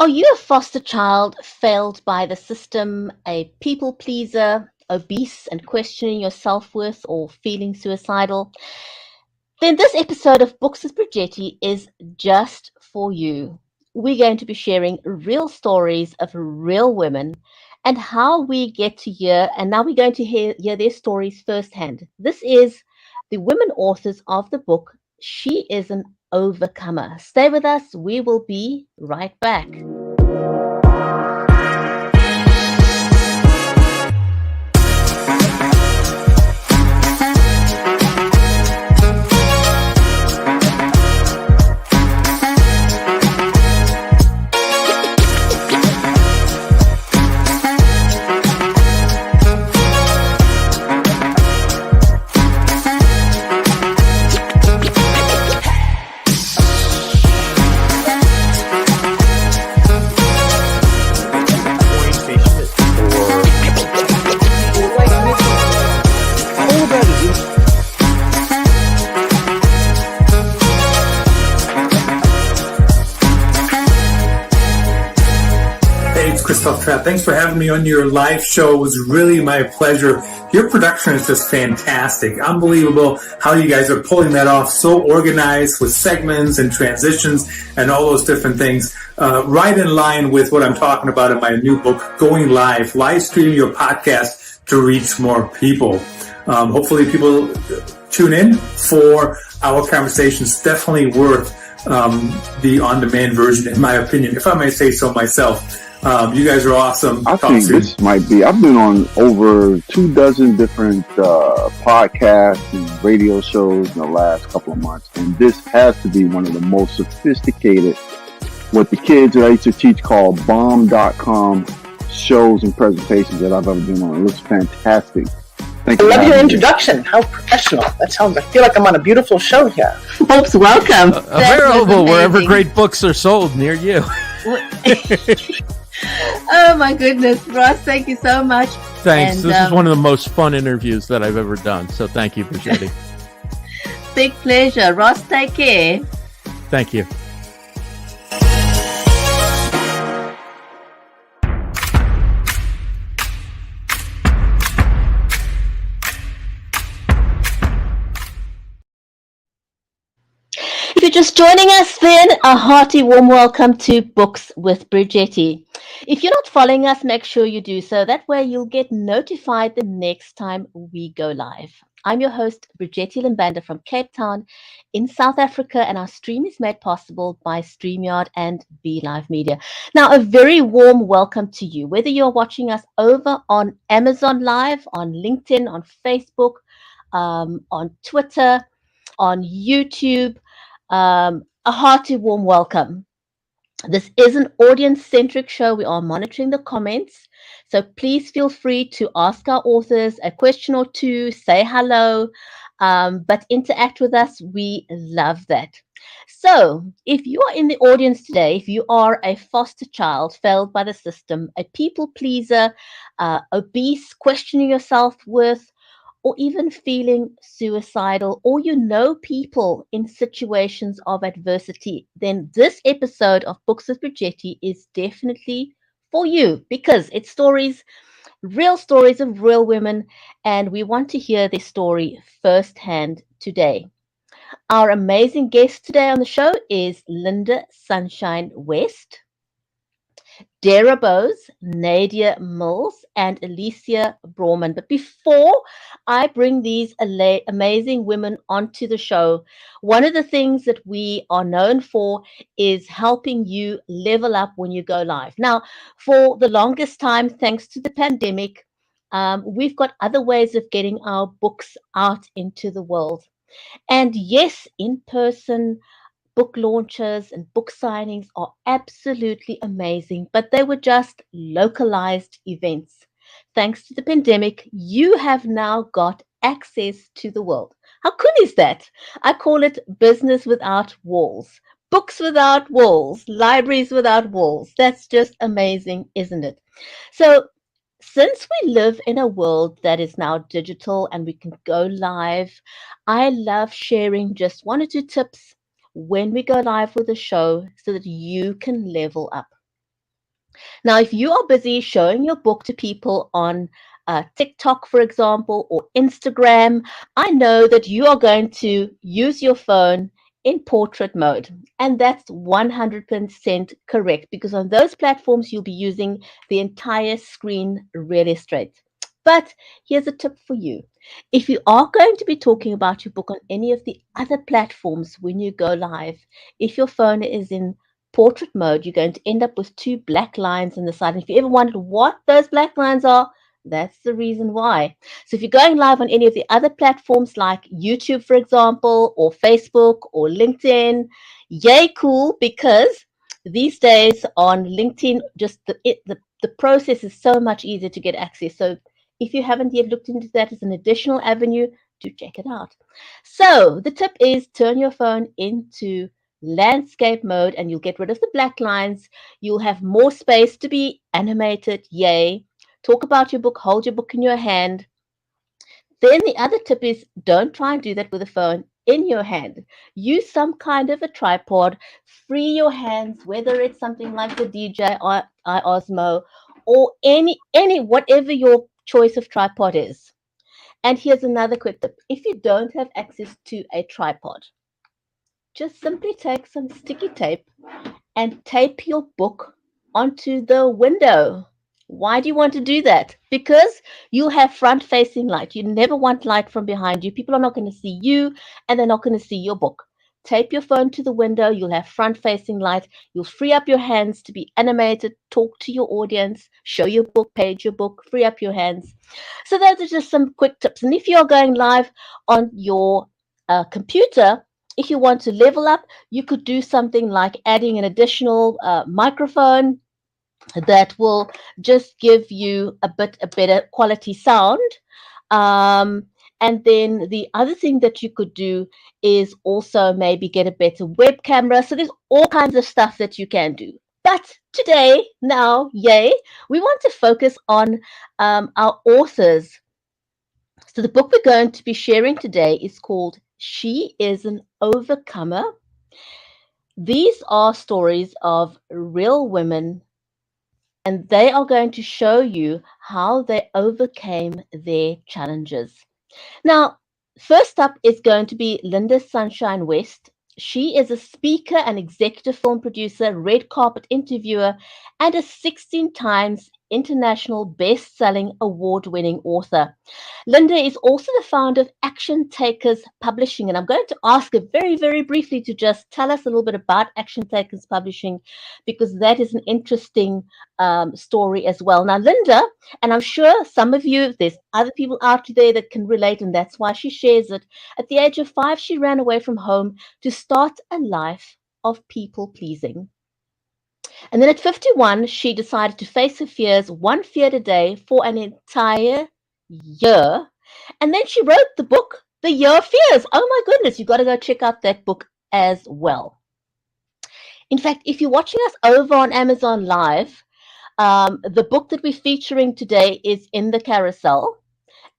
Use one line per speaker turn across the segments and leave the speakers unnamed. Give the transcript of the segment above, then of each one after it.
Are you a foster child failed by the system, a people pleaser, obese and questioning your self-worth or feeling suicidal? Then this episode of Books with Brigetti is just for you. We're going to be sharing real stories of real women and how we get to hear, and now we're going to hear their stories firsthand. This is the women authors of the book, She is an Overcomer. Stay with us. We will be right back.
Thanks for having me on your live show. It was really my pleasure. Your production is just fantastic. Unbelievable how you guys are pulling that off. So organized with segments and transitions and all those different things. Right in line with what I'm talking about in my new book, Going Live streaming your podcast to reach more people. Hopefully people tune in for our conversations. Definitely worth the on-demand version, in my opinion, if I may say so myself. You guys are awesome.
I think this might be, I've been on over 24 different podcasts and radio shows in the last couple of months, and this has to be one of the most sophisticated, what the kids that I used to teach call bomb.com shows and presentations that I've ever been on. It looks fantastic.
I love your introduction. How professional. That sounds, I feel like I'm on a beautiful show here.
Folks, welcome.
Available wherever great books are sold near you.
Oh my goodness, Ross, thank you so much.
Thanks. And, this is one of the most fun interviews that I've ever done. So thank you, Brigetti.
Big pleasure. Ross, take care.
Thank you.
If you're just joining us, then a hearty warm welcome to Books with Brigetti. If you're not following us, make sure you do so. That way you'll get notified the next time we go live. I'm your host, Brigetti Limbanda from Cape Town in South Africa, and our stream is made possible by StreamYard and BeLive Media. Now, a very warm welcome to you, whether you're watching us over on Amazon Live, on LinkedIn, on Facebook, on Twitter, on YouTube. A hearty warm welcome. This is an audience-centric show. We are monitoring the comments, so please feel free to ask our authors a question or two, say hello, but interact with us. We love that. So if you are in the audience today, if you are a foster child failed by the system, a people pleaser, obese, questioning your self-worth, or even feeling suicidal, or you know people in situations of adversity, then this episode of Books with Brigetti is definitely for you, because it's real stories of real women, and we want to hear their story firsthand today. Our amazing guest today on the show is Lynda Sunshine West, Dara Bose, Nadia Mills, and Alicia Brauman. But before I bring these amazing women onto the show, one of the things that we are known for is helping you level up when you go live. Now, for the longest time, thanks to the pandemic, we've got other ways of getting our books out into the world. And yes, in person book launches and book signings are absolutely amazing, but they were just localized events. Thanks to the pandemic, you have now got access to the world. How cool is that? I call it business without walls. Books without walls, libraries without walls. That's just amazing, isn't it? So since we live in a world that is now digital and we can go live, I love sharing just one or two tips when we go live with the show so that you can level up. Now, if you are busy showing your book to people on TikTok, for example, or Instagram, I know that you are going to use your phone in portrait mode. And that's 100% correct because on those platforms, you'll be using the entire screen really straight. But here's a tip for you. If you are going to be talking about your book on any of the other platforms when you go live, if your phone is in portrait mode, you're going to end up with two black lines on the side. And if you ever wondered what those black lines are, that's the reason why. So if you're going live on any of the other platforms like YouTube, for example, or Facebook or LinkedIn, yay cool, because these days on LinkedIn, just the process is so much easier to get access. So if you haven't yet looked into that as an additional avenue, do check it out. So the tip is turn your phone into landscape mode and you'll get rid of the black lines. You'll have more space to be animated. Yay. Talk about your book, hold your book in your hand. Then the other tip is don't try and do that with a phone in your hand. Use some kind of a tripod. Free your hands, whether it's something like the DJI Osmo or any whatever your choice of tripod is. And here's another quick tip. If you don't have access to a tripod, just simply take some sticky tape and tape your book onto the window. Why do you want to do that? Because you have front facing light. You never want light from behind you. People are not going to see you and they're not going to see your book. Tape your phone to the window. You'll have front facing light. You'll free up your hands to be animated, talk to your audience, show your book, page your book, free up your hands. So, those are just some quick tips. And if you're going live on your computer, if you want to level up, you could do something like adding an additional microphone that will just give you a better quality sound. Um, and then the other thing that you could do is also maybe get a better web camera. So there's all kinds of stuff that you can do. But today, now, yay, we want to focus on our authors. So the book we're going to be sharing today is called She is an Overcomer. These are stories of real women, and they are going to show you how they overcame their challenges. Now, first up is going to be Lynda Sunshine West. She is a speaker and executive film producer, red carpet interviewer, and a 16 times international best-selling award-winning author. Lynda is also the founder of Action Takers Publishing, and I'm going to ask her very, very briefly to just tell us a little bit about Action Takers Publishing because that is an interesting story as well. Now, Lynda, and I'm sure some of you, there's other people out there that can relate, and that's why she shares it. At the age of 5, she ran away from home to start a life of people pleasing. And then at 51, she decided to face her fears, one fear a day, for an entire year. And then she wrote the book, The Year of Fears. Oh my goodness, you've got to go check out that book as well. In fact, if you're watching us over on Amazon Live, the book that we're featuring today is in the carousel.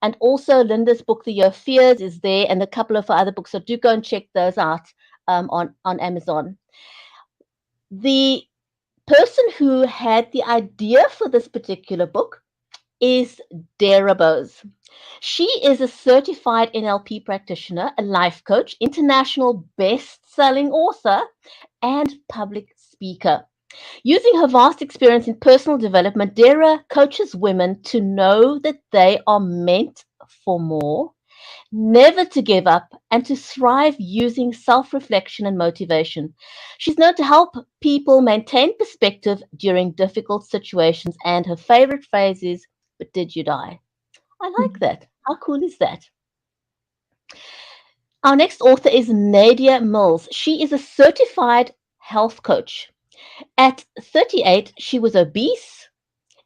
And also Lynda's book, The Year of Fears, is there, and a couple of other books. So do go and check those out on Amazon. The person who had the idea for this particular book is Dara Bose. She is a certified NLP practitioner, a life coach, international best-selling author, and public speaker. Using her vast experience in personal development, Dara coaches women to know that they are meant for more, never to give up, and to thrive using self-reflection and motivation. She's known to help people maintain perspective during difficult situations, and her favorite phrase is, "But did you die?" I like that. How cool is that? Our next author is Nadia Mills. She is a certified health coach. At 38, she was obese,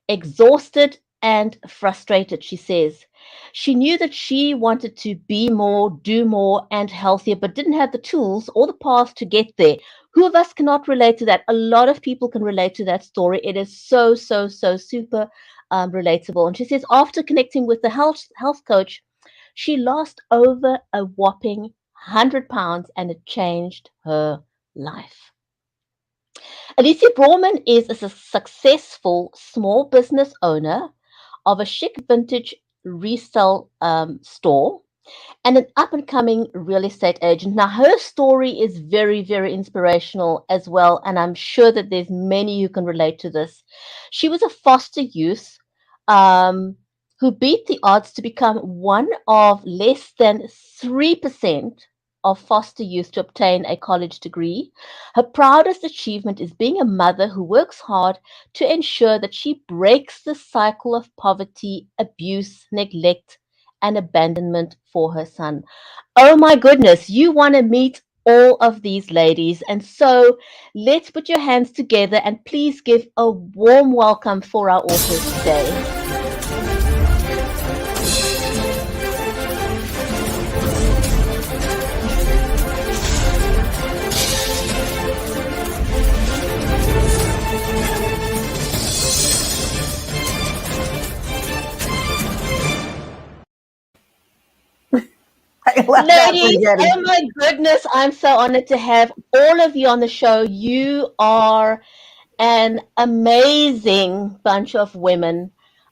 exhausted, and frustrated, she says. She knew that she wanted to be more, do more, and healthier, but didn't have the tools or the path to get there. Who of us cannot relate to that? A lot of people can relate to that story. It is so, so, so super relatable. And she says after connecting with the health coach, she lost over a whopping 100 pounds and it changed her life. Alicia Brawman is a successful small business owner of a chic vintage resale store and an up and coming real estate agent. Now, her story is very, very inspirational as well. And I'm sure that there's many who can relate to this. She was a foster youth um, who beat the odds to become one of less than 3% of foster youth to obtain a college degree. Her proudest achievement is being a mother who works hard to ensure that she breaks the cycle of poverty, abuse, neglect, and abandonment for her son. Oh my goodness, you want to meet all of these ladies. And so let's put your hands together and please give a warm welcome for our authors today. Ladies, oh my goodness, I'm so honored to have all of you on the show. You are an amazing bunch of women.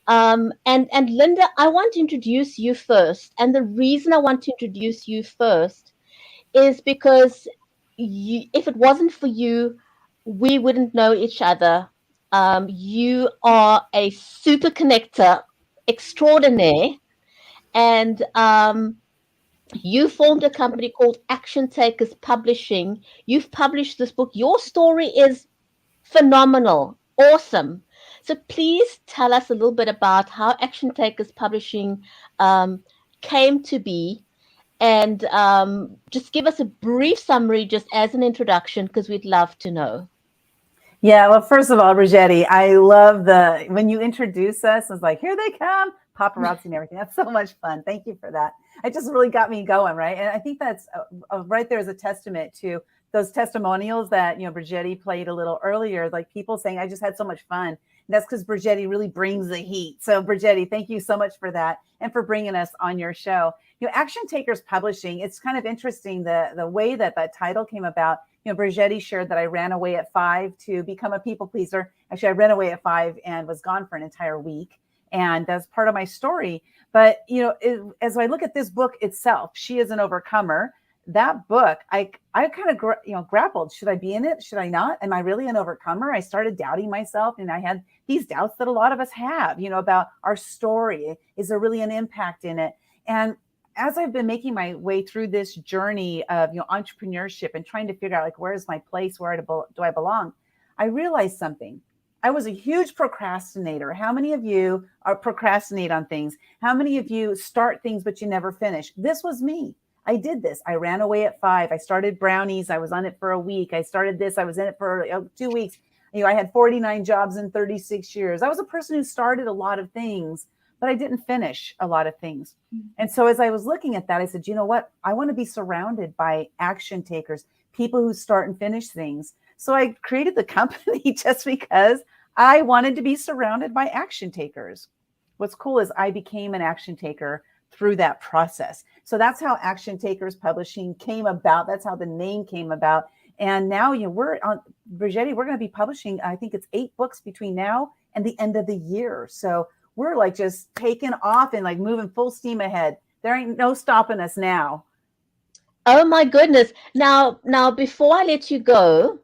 And Lynda, I want to introduce you first. And the reason I want to introduce you first is because if it wasn't for you, we wouldn't know each other. You are a super connector extraordinaire. And you formed a company called Action Takers Publishing. You've published this book. Your story is phenomenal, awesome. So please tell us a little bit about how Action Takers Publishing came to be, and just give us a brief summary just as an introduction, because we'd love to know.
Yeah, well, first of all, Brigetti, I love when you introduce us, it's like, here they come, paparazzi and everything. That's so much fun. Thank you for that. It just really got me going, right? And I think that's right there is a testament to those testimonials that, Brigetti played a little earlier, like people saying, I just had so much fun. And that's because Brigetti really brings the heat. So Brigetti, thank you so much for that and for bringing us on your show. Action Takers Publishing, it's kind of interesting the way that title came about. Brigetti shared that I ran away at 5 to become a people pleaser. Actually, I ran away at 5 and was gone for an entire week. And that's part of my story. But, as I look at this book itself, She is an Overcomer. That book, I kind of, grappled. Should I be in it? Should I not? Am I really an overcomer? I started doubting myself. And I had these doubts that a lot of us have, about our story. Is there really an impact in it? And as I've been making my way through this journey of entrepreneurship and trying to figure out where is my place, where do I belong, I realized something. I was a huge procrastinator. How many of you procrastinate on things? How many of you start things but you never finish? This was me. I did this. I ran away at 5. I started brownies. I was on it for a week. I started this. I was in it for 2 weeks. I had 49 jobs in 36 years. I was a person who started a lot of things, but I didn't finish a lot of things. And so as I was looking at that, I said, you know what? I want to be surrounded by action takers, people who start and finish things. So I created the company just because I wanted to be surrounded by action takers. What's cool is I became an action taker through that process. So that's how Action Takers Publishing came about. That's how the name came about. And now we're on Brigetti, we're going to be publishing, I think it's 8 books between now and the end of the year. So we're just taking off and moving full steam ahead. There ain't no stopping us now.
Oh my goodness. Now, before I let you go,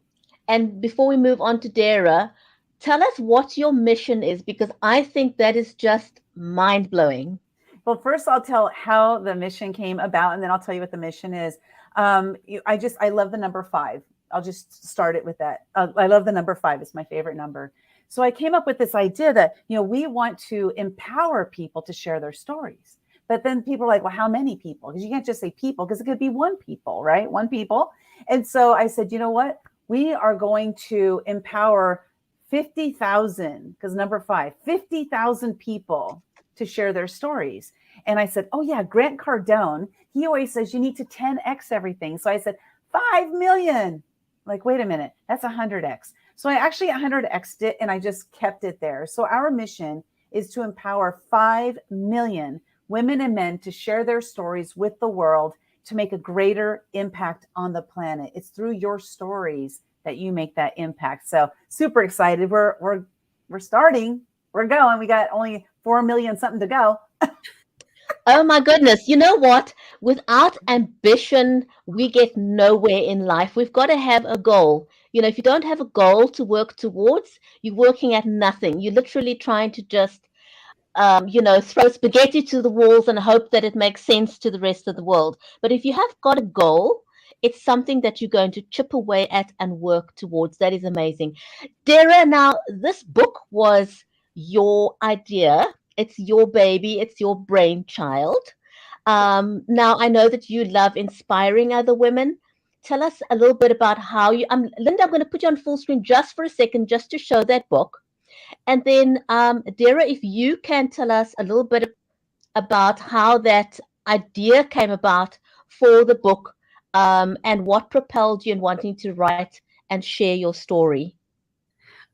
and before we move on to Dara, tell us what your mission is, because I think that is just mind-blowing.
Well, first I'll tell how the mission came about, and then I'll tell you what the mission is. I love the number 5. I'll just start it with that. I love the number 5. It's my favorite number. So I came up with this idea that, we want to empower people to share their stories. But then people are like, well, how many people? Because you can't just say people, because it could be one people, right? One people. And so I said, you know what? We are going to empower 50,000, because number 5, 50,000 people to share their stories. And I said, oh yeah, Grant Cardone, he always says you need to 10x everything. So I said, 5 million. Wait a minute, that's 100x. So I actually 100x'd it and I just kept it there. So our mission is to empower 5 million women and men to share their stories with the world to make a greater impact on the planet. It's through your stories that you make that impact. So super excited. We're starting. We're going. We got only 4 million something to go.
Oh my goodness. You know what? Without ambition, we get nowhere in life. We've got to have a goal. If you don't have a goal to work towards, you're working at nothing. You're literally trying to just, throw spaghetti to the walls and hope that it makes sense to the rest of the world. But if you have got a goal, it's something that you're going to chip away at and work towards. That is amazing. Dara, now this book was your idea. It's your baby. It's your brainchild. Now I know that you love inspiring other women. Tell us a little bit about how you. Lynda, I'm going to put you on full screen just for a second, just to show that book. And then, Dara, if you can tell us a little bit about how that idea came about for the book, and what propelled you in wanting to write and share your story.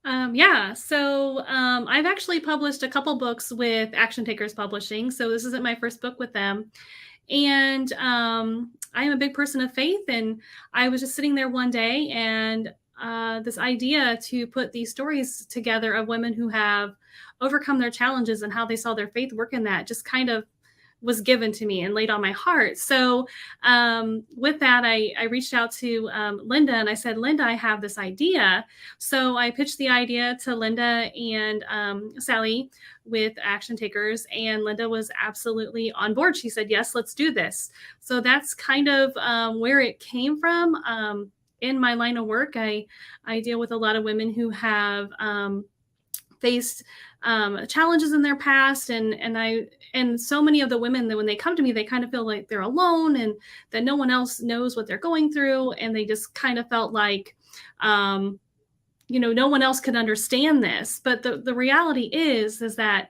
I've actually published a couple books with Action Takers Publishing. So this isn't my first book with them. And I am a big person of faith. And I was just sitting there one day, and this idea to put these stories together of women who have overcome their challenges and how they saw their faith work in that just kind of was given to me and laid on my heart. So with that, I reached out to Lynda, and I said, Lynda, I have this idea. So I pitched the idea to Lynda and Sally with Action Takers, and Lynda was absolutely on board. She said, yes, let's do this. So that's kind of where it came from. In my line of work, I deal with a lot of women who have faced challenges in their past, and so many of the women that when they come to me, they kind of feel like they're alone and that no one else knows what they're going through, and they just kind of felt like no one else could understand this. But the reality is that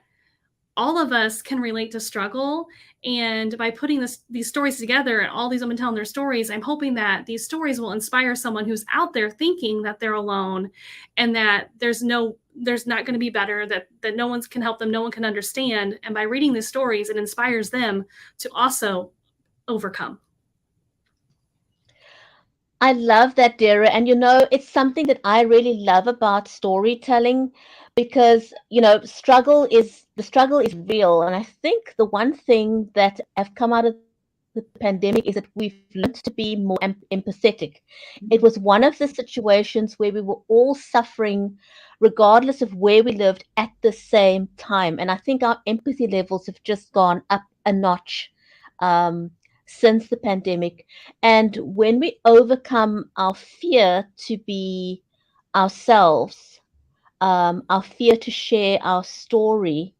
all of us can relate to struggle. And by putting these stories together and all these women telling their stories, I'm hoping that these stories will inspire someone who's out there thinking that they're alone and that there's not going to be better, that no one can help them, no one can understand. And by reading these stories, it inspires them to also overcome.
I love that, Dara. And it's something that I really love about storytelling, because the struggle is real. And I think the one thing that have come out of the pandemic is that we've learned to be more empathetic. It was one of the situations where we were all suffering, regardless of where we lived, at the same time. And I think our empathy levels have just gone up a notch since the pandemic. And when we overcome our fear to be ourselves, our fear to share our story,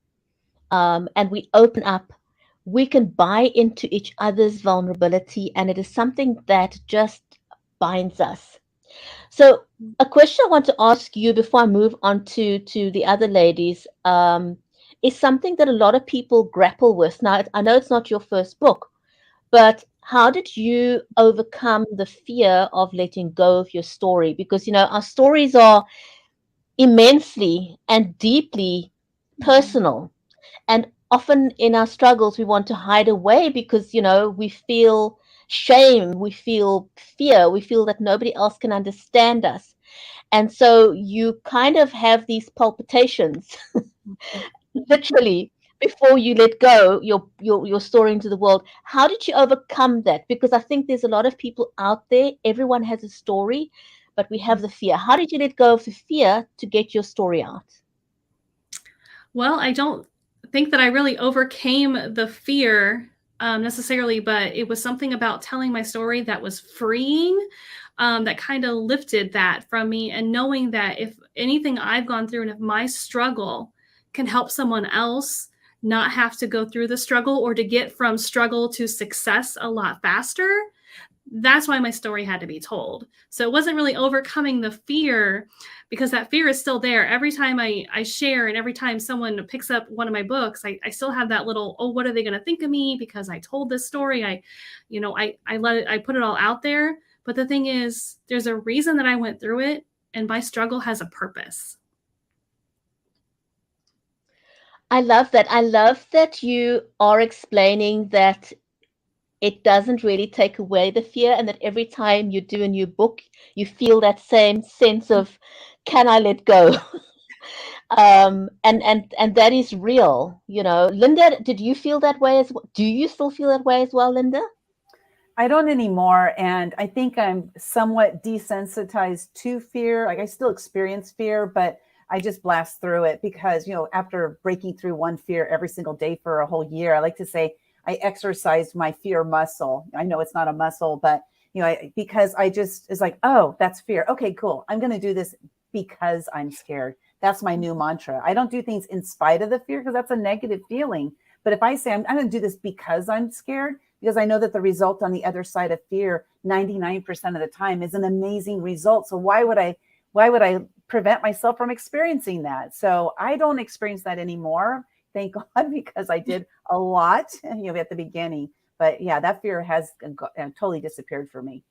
and we open up, we can buy into each other's vulnerability, and it is something that just binds us. So a question I want to ask you before I move on to the other ladies, is something that a lot of people grapple with. Now, I know it's not your first book, but how did you overcome the fear of letting go of your story? Because, our stories are immensely and deeply personal. And often in our struggles, we want to hide away because, we feel shame, we feel fear, we feel that nobody else can understand us. And so you kind of have these palpitations, literally, before you let go your story into the world. How did you overcome that? Because I think there's a lot of people out there, everyone has a story, but we have the fear. How did you let go of the fear to get your story out?
Well, I don't think that I really overcame the fear necessarily, but it was something about telling my story that was freeing, that kind of lifted that from me, and knowing that if anything I've gone through and if my struggle can help someone else not have to go through the struggle or to get from struggle to success a lot faster, that's why my story had to be told. So it wasn't really overcoming the fear, because that fear is still there. Every time I share, and every time someone picks up one of my books, I still have that little, oh, what are they going to think of me? Because I told this story. I put it all out there. But the thing is, there's a reason that I went through it, and my struggle has a purpose.
I love that. I love that you are explaining that it doesn't really take away the fear, and that every time you do a new book, you feel that same sense of, can I let go? And that is real, you know. Lynda, did you feel that way as well? Do you still feel that way as well, Lynda?
I don't anymore. And I think I'm somewhat desensitized to fear. Like I still experience fear, but I just blast through it because, after breaking through one fear every single day for a whole year, I like to say I exercised my fear muscle. I know it's not a muscle, but, because I just, it's like, oh, that's fear. Okay, cool. I'm going to do this because I'm scared. That's my new mantra. I don't do things in spite of the fear because that's a negative feeling. But if I say I'm going to do this because I'm scared, because I know that the result on the other side of fear 99% of the time is an amazing result. So why would I prevent myself from experiencing that? So I don't experience that anymore. Thank God, because I did a lot, at the beginning. But yeah, that fear has totally disappeared for me.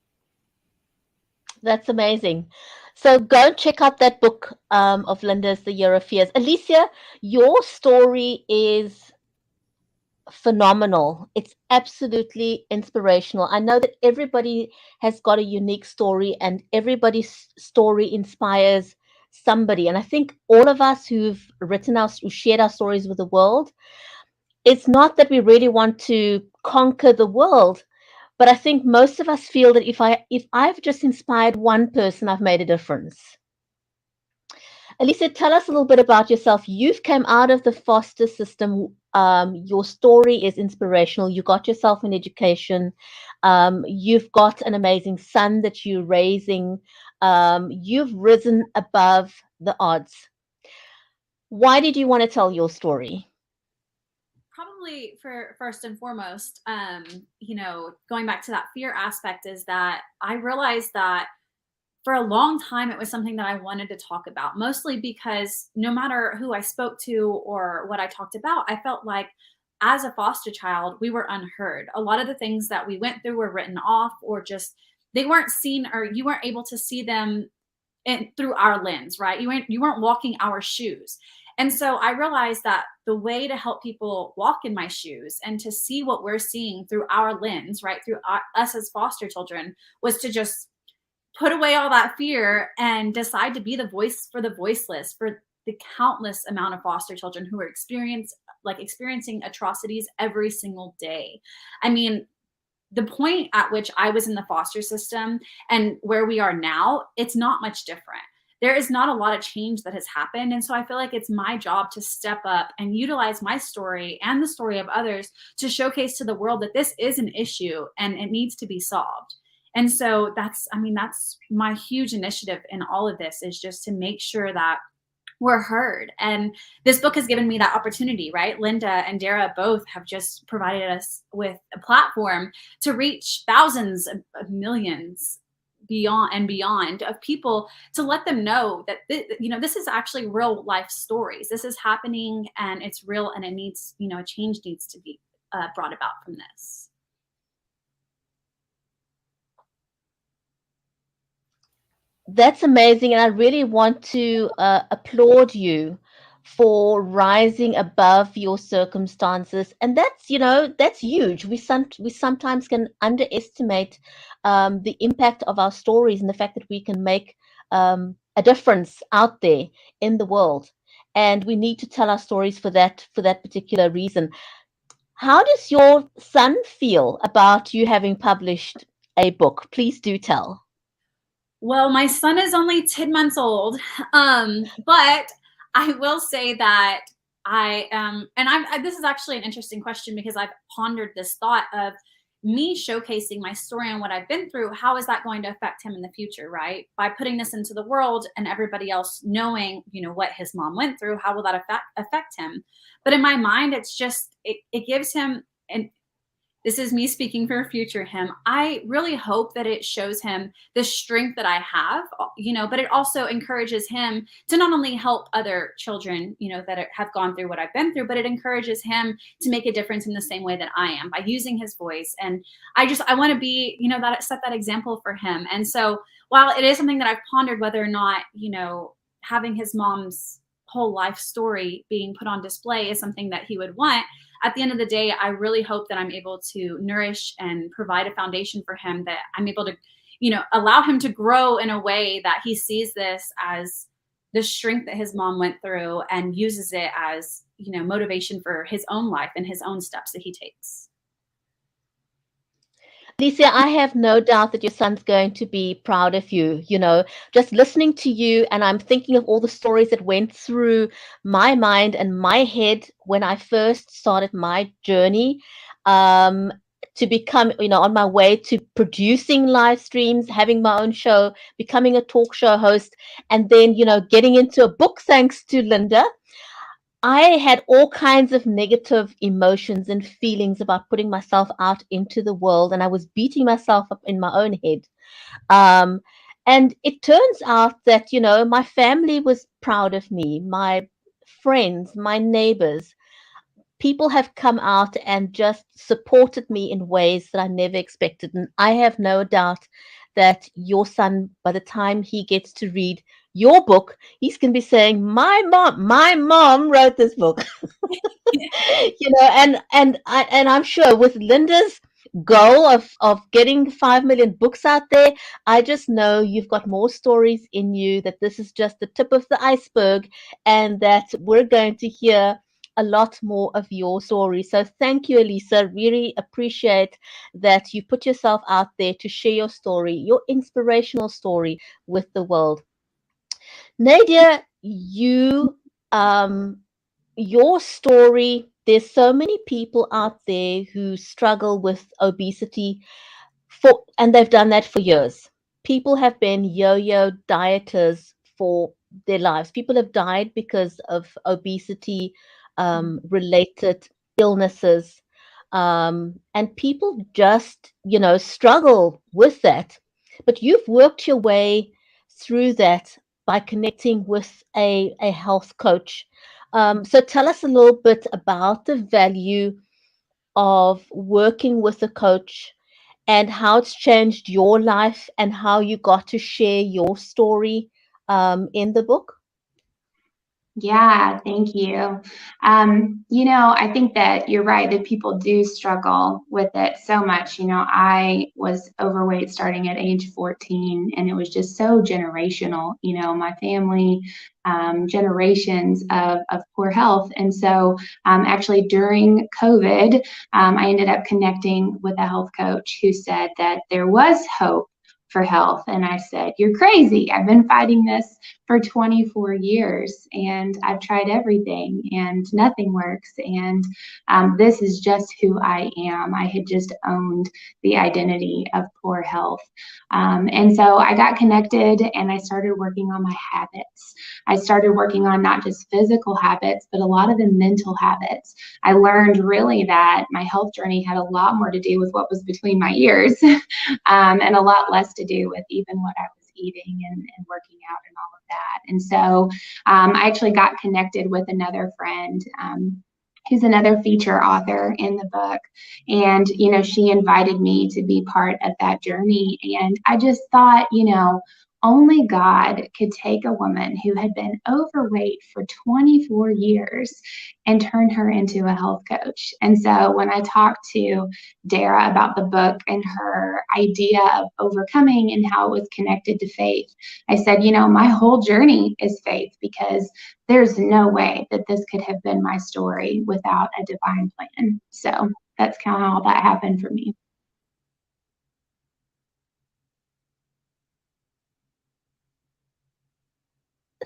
That's amazing. So go and check out that book of Lynda's, The Year of Fears. Alicia, your story is phenomenal. It's absolutely inspirational. I know that everybody has got a unique story, and everybody's story inspires somebody. And I think all of us who shared our stories with the world, it's not that we really want to conquer the world, but I think most of us feel that if I've just inspired one person, I've made a difference. Alicia, tell us a little bit about yourself. You've come out of the foster system. Your story is inspirational. You got yourself an education. You've got an amazing son that you're raising. You've risen above the odds. Why did you want to tell your story?
Probably for first and foremost, going back to that fear aspect, is that I realized that for a long time, it was something that I wanted to talk about, mostly because no matter who I spoke to or what I talked about, I felt like as a foster child, we were unheard. A lot of the things that we went through were written off, or just they weren't seen, or you weren't able to see them through our lens, right? You weren't walking our shoes. And so I realized that the way to help people walk in my shoes and to see what we're seeing through our lens, right, through us as foster children, was to just put away all that fear and decide to be the voice for the voiceless, for the countless amount of foster children who are experiencing atrocities every single day. I mean, the point at which I was in the foster system and where we are now, it's not much different. There is not a lot of change that has happened. And so I feel like it's my job to step up and utilize my story and the story of others to showcase to the world that this is an issue and it needs to be solved. And so that's my huge initiative in all of this, is just to make sure that we're heard. And this book has given me that opportunity, right? Lynda and Dara both have just provided us with a platform to reach thousands of millions beyond of people, to let them know that this is actually real life stories. This is happening and it's real, and it needs, a change needs to be brought about from this.
That's amazing, and I really want to applaud you for rising above your circumstances, and that's huge. We sometimes can underestimate the impact of our stories and the fact that we can make a difference out there in the world, and we need to tell our stories for that particular reason. How does your son feel about you having published a book? Please do tell.
Well, my son is only 10 months old, but I will say that this is actually an interesting question, because I've pondered this thought of me showcasing my story and what I've been through. How is that going to affect him in the future, right? By putting this into the world and everybody else knowing, what his mom went through, how will that affect him? But in my mind, it's just, it gives him, and this is me speaking for future him, I really hope that it shows him the strength that I have, but it also encourages him to not only help other children, that have gone through what I've been through, but it encourages him to make a difference in the same way that I am, by using his voice. And I want to be, set that example for him. And so while it is something that I've pondered, whether or not, having his mom's whole life story being put on display is something that he would want, at the end of the day, I really hope that I'm able to nourish and provide a foundation for him, that I'm able to, allow him to grow in a way that he sees this as the strength that his mom went through and uses it as, motivation for his own life and his own steps that he takes.
Alicia, I have no doubt that your son's going to be proud of you. Just listening to you, and I'm thinking of all the stories that went through my mind and my head when I first started my journey to become, on my way to producing live streams, having my own show, becoming a talk show host, and then, getting into a book thanks to Lynda. I had all kinds of negative emotions and feelings about putting myself out into the world, and I was beating myself up in my own head. And it turns out that, my family was proud of me, my friends, my neighbors. People have come out and just supported me in ways that I never expected. And I have no doubt that your son, by the time he gets to read your book, he's going to be saying, my mom wrote this book. And I'm sure with Lynda's goal of getting 5 million books out there, I just know you've got more stories in you, that this is just the tip of the iceberg, and that we're going to hear a lot more of your story. So thank you, Elisa. Really appreciate that you put yourself out there to share your story, your inspirational story with the world. Nadia, your story, there's so many people out there who struggle with obesity and they've done that for years. People have been yo-yo dieters for their lives. People have died because of obesity related illnesses. And people just, struggle with that. But you've worked your way through that by connecting with a health coach. So tell us a little bit about the value of working with a coach and how it's changed your life and how you got to share your story in the book.
Yeah, thank you. I think that you're right that people do struggle with it so much. I was overweight starting at age 14, and it was just so generational. My family, generations of poor health. And so actually during COVID, I ended up connecting with a health coach who said that there was hope for health. And I said, "You're crazy. I've been fighting this for 24 years and I've tried everything and nothing works. And this is just who I am." I had just owned the identity of poor health. And so I got connected and I started working on my habits. I started working on not just physical habits, but a lot of the mental habits. I learned really that my health journey had a lot more to do with what was between my ears and a lot less to do with even what I was eating and working out and all of that. And so I actually got connected with another friend who's another feature author in the book. And, she invited me to be part of that journey. And I just thought, only God could take a woman who had been overweight for 24 years and turn her into a health coach. And so when I talked to Dara about the book and her idea of overcoming and how it was connected to faith, I said, my whole journey is faith, because there's no way that this could have been my story without a divine plan. So that's kind of how that happened for me.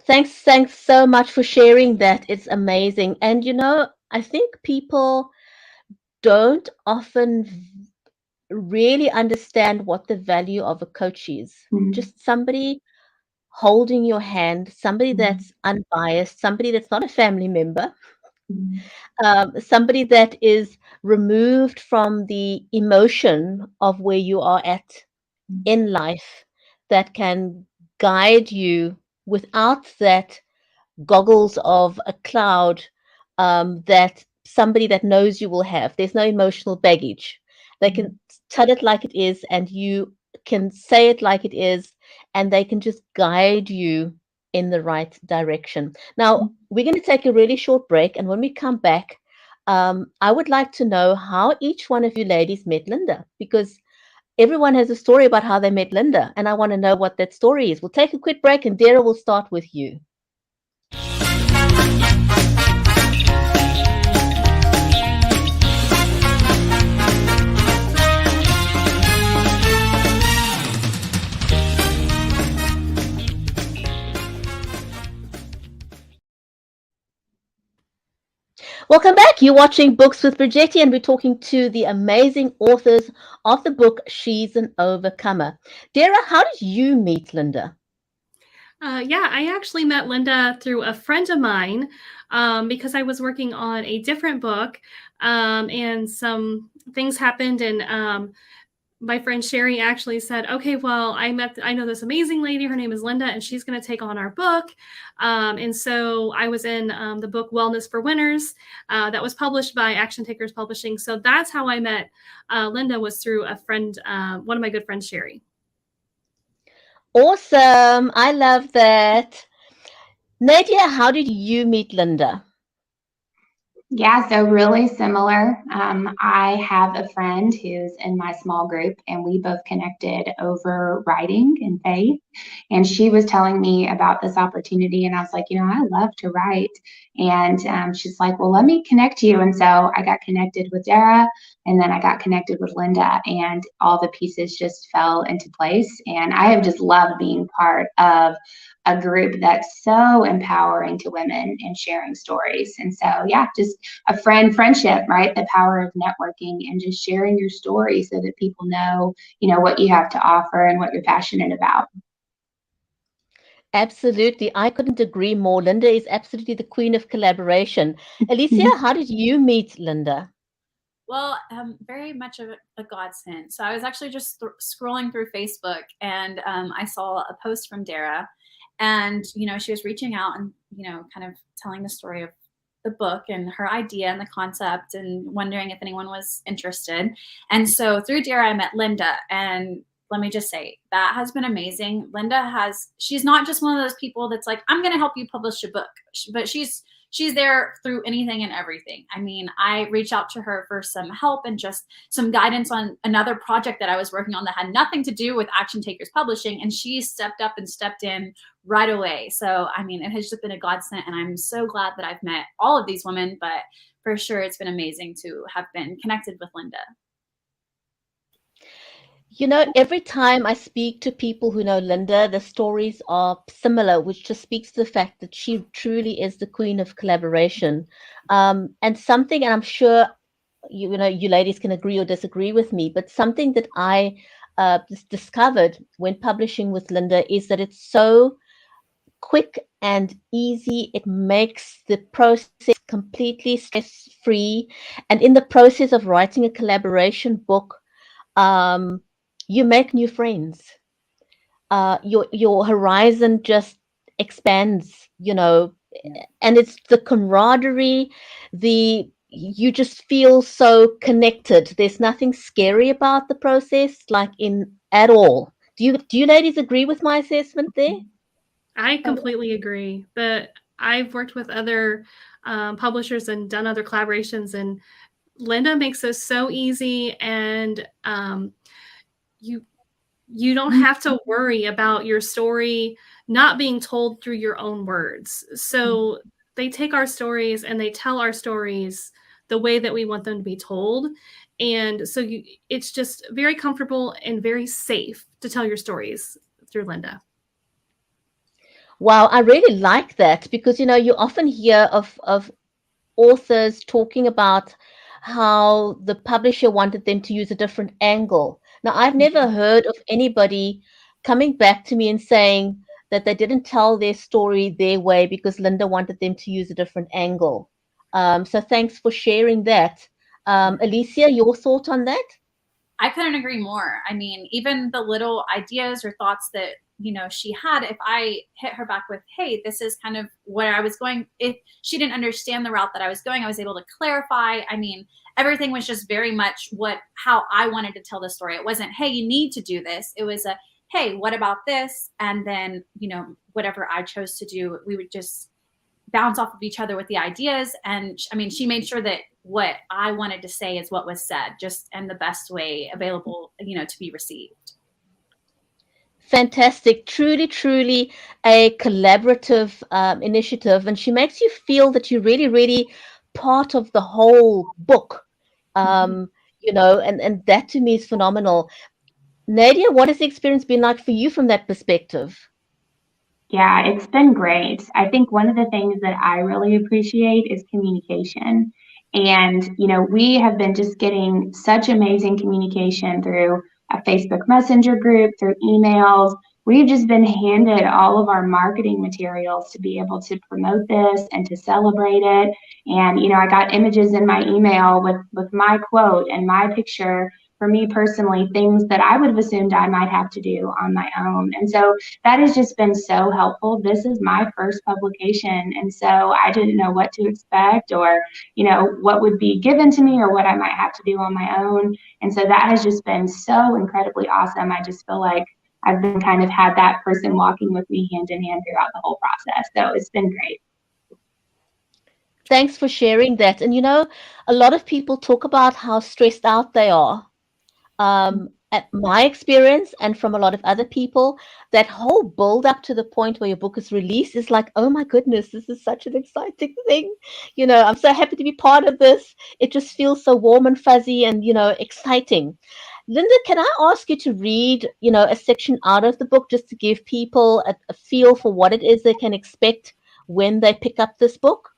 Thanks so much for sharing that. It's amazing. And I think people don't often really understand what the value of a coach is.
Mm-hmm.
Just somebody holding your hand, somebody that's unbiased, somebody that's not a family member, somebody that is removed from the emotion of where you are at in life, that can guide you without that goggles of a cloud that somebody that knows you will have. There's no emotional baggage. They can tell it like it is, and you can say it like it is, and they can just guide you in the right direction. Now, we're going to take a really short break, and when we come back, I would like to know how each one of you ladies met Lynda, because everyone has a story about how they met Lynda, and I want to know what that story is. We'll take a quick break, and Dara will start with you. Welcome back. You're watching Books with Brigetti, and we're talking to the amazing authors of the book, She's an Overcomer. Dara, how did you meet Lynda?
Yeah, I actually met Lynda through a friend of mine because I was working on a different book and some things happened, and my friend Sherry actually said, okay, well, I know this amazing lady. Her name is Lynda, and she's going to take on our book. And so I was in the book Wellness for Winners that was published by Action Takers Publishing. So that's how I met Lynda, was through a friend, one of my good friends, Sherry.
Awesome. I love that. Nadia, how did you meet Lynda?
Yeah, so really similar. I have a friend who's in my small group, and we both connected over writing and faith. And she was telling me about this opportunity, and I was like, I love to write. And she's like, well, let me connect you. And so I got connected with Dara, and then I got connected with Lynda, and all the pieces just fell into place. And I have just loved being part of a group that's so empowering to women and sharing stories. And so, yeah, just a friendship, right? The power of networking and just sharing your story so that people know, what you have to offer and what you're passionate about.
Absolutely. I couldn't agree more. Lynda is absolutely the queen of collaboration. Alicia, how did you meet Lynda?
Well, very much of a godsend. So I was actually just scrolling through Facebook, and I saw a post from Dara, and she was reaching out and kind of telling the story of the book and her idea and the concept, and wondering if anyone was interested. And so through Dara, I met Lynda, and let me just say that has been amazing. Lynda she's not just one of those people that's like, I'm going to help you publish a book, but she's there through anything and everything. I mean, I reached out to her for some help and just some guidance on another project that I was working on that had nothing to do with Action Takers Publishing, and she stepped up and stepped in right away. So, I mean, it has just been a godsend, and I'm so glad that I've met all of these women, but for sure it's been amazing to have been connected with Lynda.
Every time I speak to people who know Lynda, the stories are similar, which just speaks to the fact that she truly is the queen of collaboration. And I'm sure you ladies can agree or disagree with me, but something that I discovered when publishing with Lynda is that it's so quick and easy. It makes the process completely stress-free. And in the process of writing a collaboration book, you make new friends. Your horizon just expands, and it's the camaraderie, you just feel so connected. There's nothing scary about the process, at all. Do you ladies agree with my assessment there?
I completely agree. But I've worked with other publishers and done other collaborations, and Lynda makes this so easy, and you don't have to worry about your story not being told through your own words. So they take our stories and they tell our stories the way that we want them to be told. And so it's just very comfortable and very safe to tell your stories through Lynda.
Wow, I really like that, because you often hear of authors talking about how the publisher wanted them to use a different angle. Now, I've never heard of anybody coming back to me and saying that they didn't tell their story their way because Lynda wanted them to use a different angle. So thanks for sharing that. Alicia, your thought on that?
I couldn't agree more. I mean, even the little ideas or thoughts that she had, if I hit her back with, hey, this is kind of where I was going. If she didn't understand the route that I was going, I was able to clarify. I mean, everything was just very much how I wanted to tell the story. It wasn't, hey, you need to do this. It was hey, what about this? And then, whatever I chose to do, we would just bounce off of each other with the ideas. And I mean, she made sure that what I wanted to say is what was said, just in the best way available, to be received.
Fantastic. Truly, truly a collaborative initiative. And she makes you feel that you're really, really part of the whole book. And that to me is phenomenal. Nadia, what has the experience been like for you from that perspective?
Yeah, it's been great. I think one of the things that I really appreciate is communication. And, we have been just getting such amazing communication through a Facebook Messenger group, through emails. We've just been handed all of our marketing materials to be able to promote this and to celebrate it. And, I got images in my email with my quote and my picture. For me personally, things that I would have assumed I might have to do on my own. And so that has just been so helpful. This is my first publication, and so I didn't know what to expect or, what would be given to me or what I might have to do on my own. And so that has just been so incredibly awesome. I just feel like I've been kind of had that person walking with me hand in hand throughout the whole process. So it's been great.
Thanks for sharing that. And a lot of people talk about how stressed out they are. At my experience and from a lot of other people, that whole build up to the point where your book is released is like, oh my goodness, this is such an exciting thing. I'm so happy to be part of this. It just feels so warm and fuzzy and, exciting. Lynda, can I ask you to read, a section out of the book just to give people a feel for what it is they can expect when they pick up this book?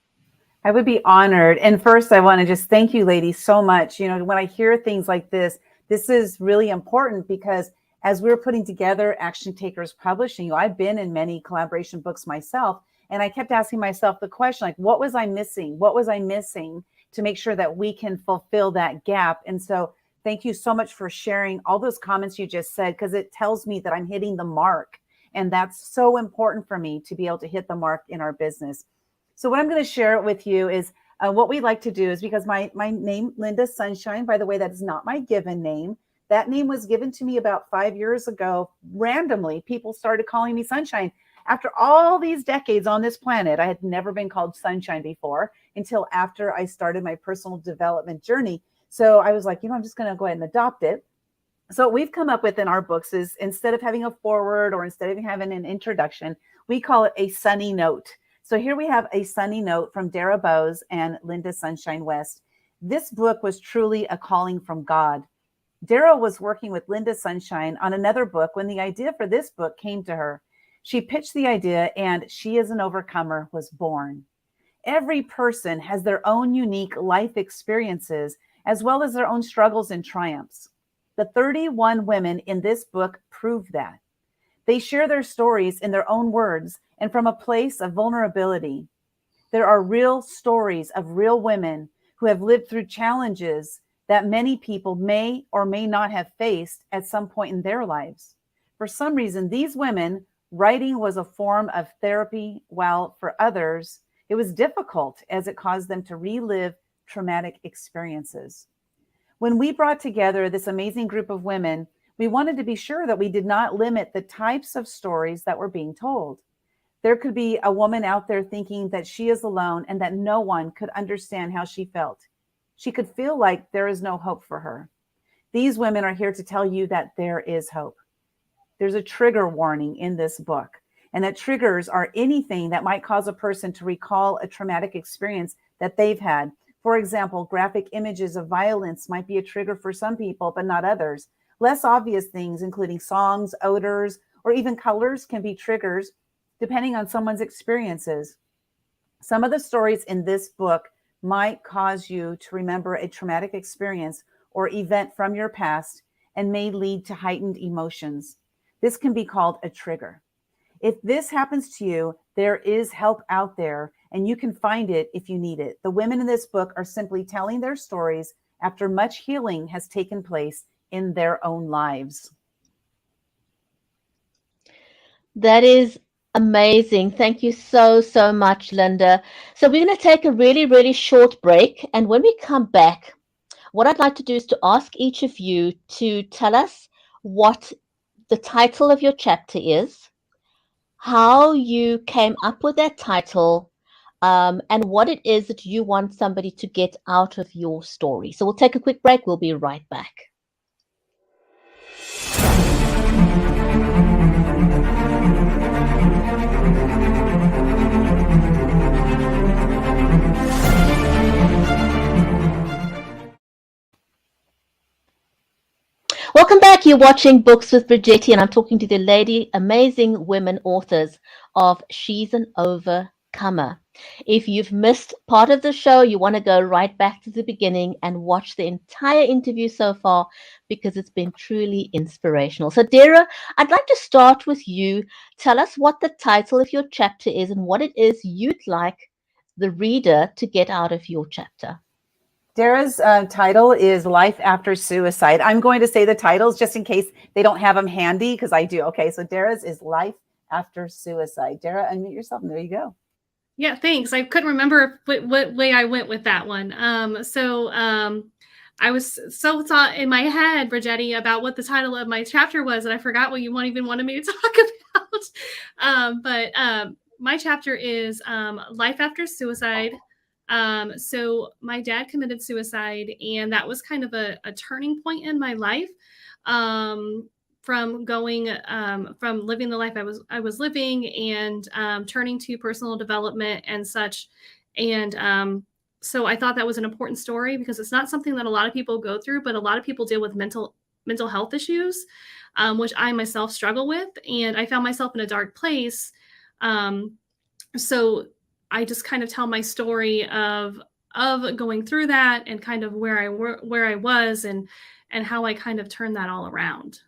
I would be honored. And first, I want to just thank you, ladies, so much. When I hear things like this is really important because as we're putting together Action Takers Publishing, I've been in many collaboration books myself, and I kept asking myself the question, like, what was I missing? What was I missing to make sure that we can fulfill that gap? And so thank you so much for sharing all those comments you just said, because it tells me that I'm hitting the mark. And that's so important for me to be able to hit the mark in our business. So what I'm going to share with you is what we like to do is, because my name, Lynda Sunshine, by the way, that is not my given name. That name was given to me about 5 years ago. Randomly, people started calling me Sunshine. After all these decades on this planet, I had never been called Sunshine before until after I started my personal development journey. So I was like, I'm just going to go ahead and adopt it. So what we've come up with in our books is, instead of having a foreword or instead of having an introduction, we call it a sunny note. So here we have a sunny note from Dara Bose and Lynda Sunshine West. This book was truly a calling from God. Dara was working with Lynda Sunshine on another book when the idea for this book came to her. She pitched the idea, and She is an Overcomer was born. Every person has their own unique life experiences, as well as their own struggles and triumphs. The 31 women in this book prove that. They share their stories in their own words and from a place of vulnerability. There are real stories of real women who have lived through challenges that many people may or may not have faced at some point in their lives. For some reason, these women, writing was a form of therapy, while for others, it was difficult as it caused them to relive traumatic experiences. When we brought together this amazing group of women, we wanted to be sure that we did not limit the types of stories that were being told. There could be a woman out there thinking that she is alone and that no one could understand how she felt. She could feel like there is no hope for her. These women are here to tell you that there is hope. There's a trigger warning in this book, and that triggers are anything that might cause a person to recall a traumatic experience that they've had. For example, graphic images of violence might be a trigger for some people, but not others. Less obvious things, including songs, odors, or even colors, can be triggers depending on someone's experiences. Some of the stories in this book might cause you to remember a traumatic experience or event from your past and may lead to heightened emotions. This can be called a trigger. If this happens to you, there is help out there, and you can find it if you need it. The women in this book are simply telling their stories after much healing has taken place in their own lives.
That is amazing. Thank you so, so much, Lynda. So we're going to take a really, really short break. And when we come back, what I'd like to do is to ask each of you to tell us what the title of your chapter is, how you came up with that title, and what it is that you want somebody to get out of your story. So we'll take a quick break. We'll be right back. Welcome back. You're watching Books with Bridgetti, and I'm talking to the amazing women authors of She's an Overcomer. If you've missed part of the show, you want to go right back to the beginning and watch the entire interview so far, because it's been truly inspirational. So, Dara, I'd like to start with you. Tell us what the title of your chapter is and what it is you'd like the reader to get out of your chapter.
Dara's title is Life After Suicide. I'm going to say the titles just in case they don't have them handy, because I do. Okay, so Dara's is Life After Suicide. Dara, unmute yourself, and there you go.
Yeah, thanks. I couldn't remember what way I went with that one. I was so thought in my head, Bridgetti, about what the title of my chapter was, and I forgot what you even wanted me to talk about. My chapter is Life After Suicide. So my dad committed suicide, and that was kind of a turning point in my life. From going from living the life I was living, and turning to personal development and such. And so I thought that was an important story, because it's not something that a lot of people go through, but a lot of people deal with mental health issues, which I myself struggle with. And I found myself in a dark place. So I just kind of tell my story of going through that, and kind of where I was, and how I kind of turned that all around.